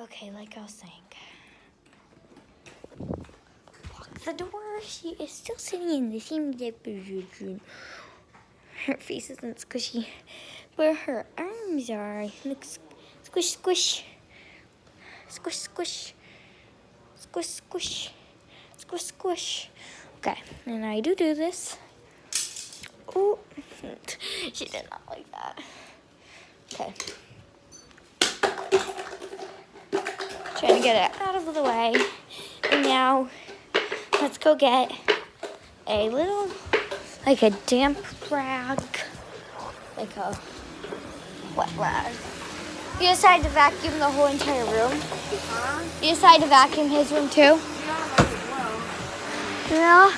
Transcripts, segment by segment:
Okay, like I was saying. Lock the door. She is still sitting in the same position. Her face isn't squishy, but her arms are. Look, squish, squish. Squish, squish. Squish, squish. Squish, squish. Okay, and I do this. Oh, she did not like that. Okay. Trying to get it out of the way. And now, let's go get a little, like a damp rag, like a wet rag. You decide to vacuum the whole entire room? Huh? You decide to vacuum his room too? Yeah, might as well. Yeah.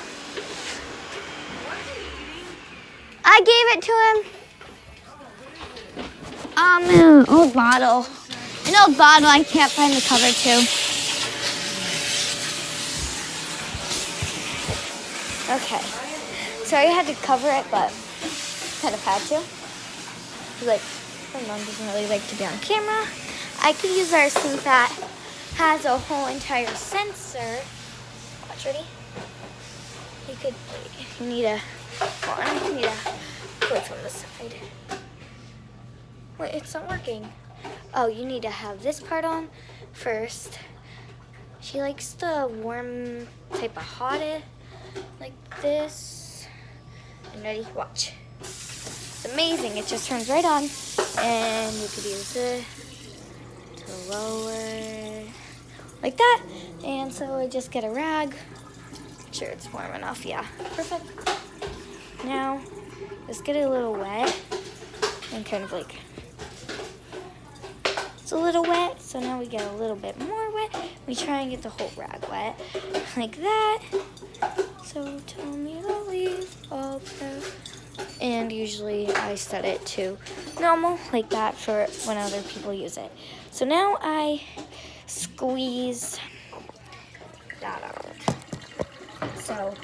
I gave it to him. An old bottle. An old bottle. I can't find the cover to. Okay. Sorry I had to cover it, but kind of had to. Like, my mom doesn't really like to be on camera. I could use our sink that has a whole entire sensor. Watch, ready? You need a put it from the side. Wait, it's not working. Oh, you need to have this part on first. She likes the warm type of hot, like this. And ready? Watch. It's amazing. It just turns right on. And you could use it to lower like that. And so I just get a rag. Sure, it's warm enough. Yeah, perfect. Now, just get it a little wet and kind of like, it's a little wet. So now we get a little bit more wet. We try and get the whole rag wet like that. So tell me to leave all the, and usually I set it to normal like that for when other people use it. So now I squeeze that out. So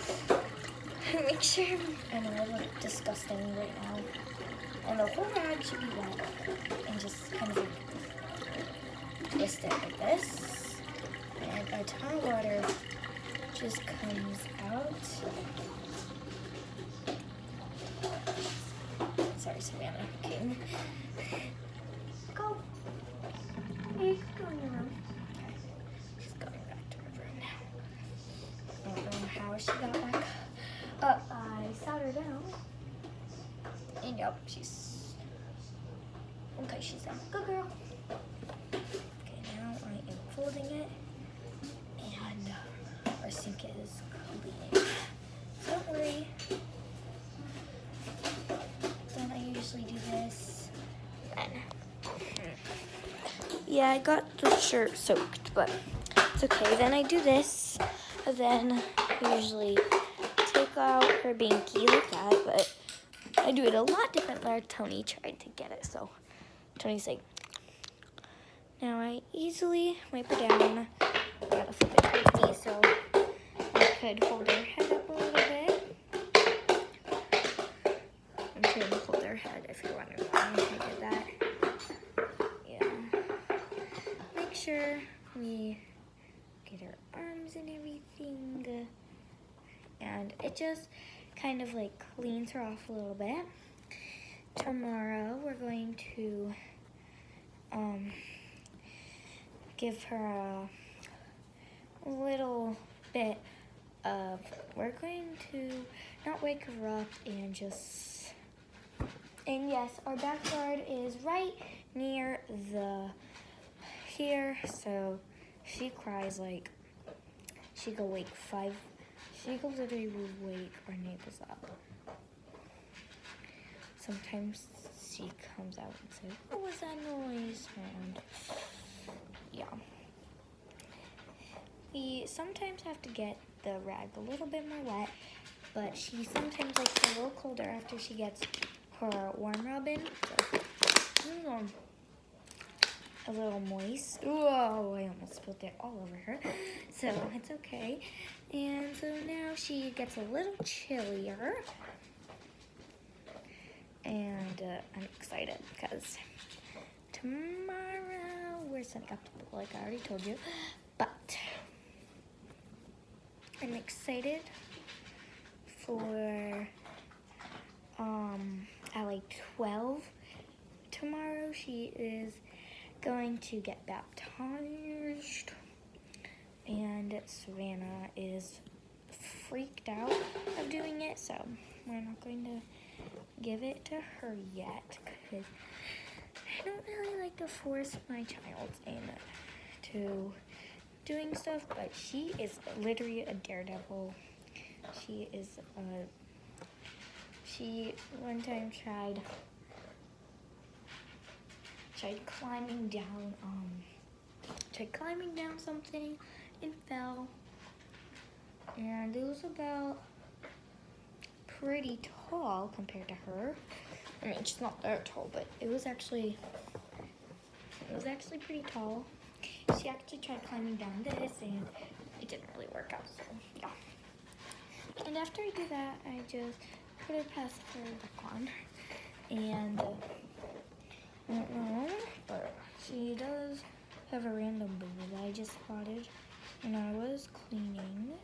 make sure, I know I look disgusting right now. And the whole rag should be wet. And just kind of like twist it like this. And a ton of water just comes out. Sorry, Savannah. Okay. Go. Hey, go in your room. Okay. She's going back to her room now. I don't know how she got back up. I sat her down. And yep, she's okay, she's down. Good girl. Okay, now I am folding it. And our sink is clean. So don't worry. Then I usually do this. Then yeah, I got the shirt soaked, but it's okay. Then I do this. And then I usually take out her binky like that, but I do it a lot different than Tony tried to get it. So Tony's like, now I easily wipe her down. I gotta flip it towards me so I could hold her head up a little bit. I'm trying to hold her head if you're wondering why I did that. Yeah. Make sure we get her arms and everything. And it just kind of like cleans her off a little bit. Tomorrow we're going to give her a little bit of, we're going to not wake her up and just, and yes, our backyard is right near the here, so she cries like, she could wake she could literally wake our neighbors up. Sometimes she comes out and says, what was that noise? And yeah. We sometimes have to get the rag a little bit more wet, but she sometimes likes it a little colder after she gets her warm rub in. So, a little moist. Whoa, I almost spilled it all over her. So it's okay. And so now she gets a little chillier. And I'm excited because tomorrow we're setting up, like I already told you. But I'm excited for at like 12 tomorrow. She is going to get baptized, and Savannah is freaked out of doing it, so we're not going to give it to her yet because I don't really like to force my child into doing stuff, but she is literally a daredevil. She one time tried climbing down something and fell, and it was about pretty tall compared to her. I mean, she's not that tall, but it was actually pretty tall. She actually tried climbing down this, and it didn't really work out, so yeah. And after I do that, I just put her pacifier back on, and I don't know, but she does have a random boo that I just spotted when I was cleaning,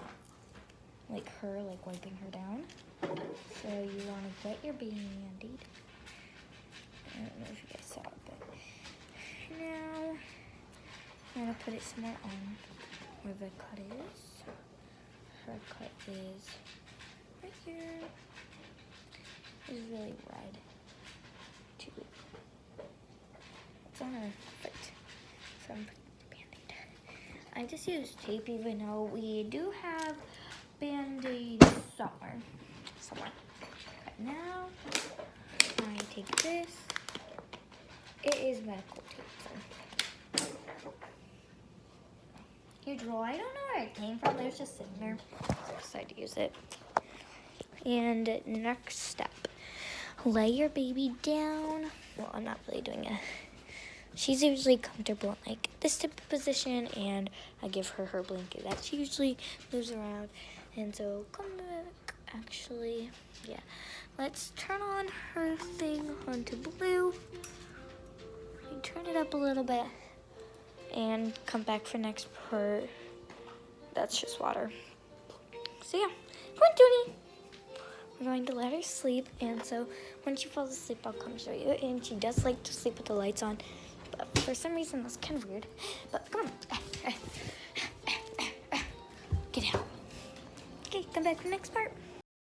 like wiping her down. So you want to get your Band-Aid. I don't know if you guys saw it, but now I'm going to put it somewhere on where the cut is. Her cut is right here. It's really red too. It's on her foot. So I'm putting the Band-Aid. I just use tape, even though we do have Band-Aid somewhere. But now I take this. It is medical tape. So. Huge roll. I don't know where it came from. It was just sitting there. So I decided to use it. And next step, lay your baby down. Well, I'm not really doing it. She's usually comfortable in like this type of position, and I give her her blanket that she usually moves around. And so come back, actually, yeah. Let's turn on her thing onto blue. Turn it up a little bit and come back for next part. That's just water. So yeah, come on, Tootie. We're going to let her sleep, and so when she falls asleep, I'll come show you. And she does like to sleep with the lights on, but for some reason that's kind of weird. But come on, get out. Okay, come back for the next part.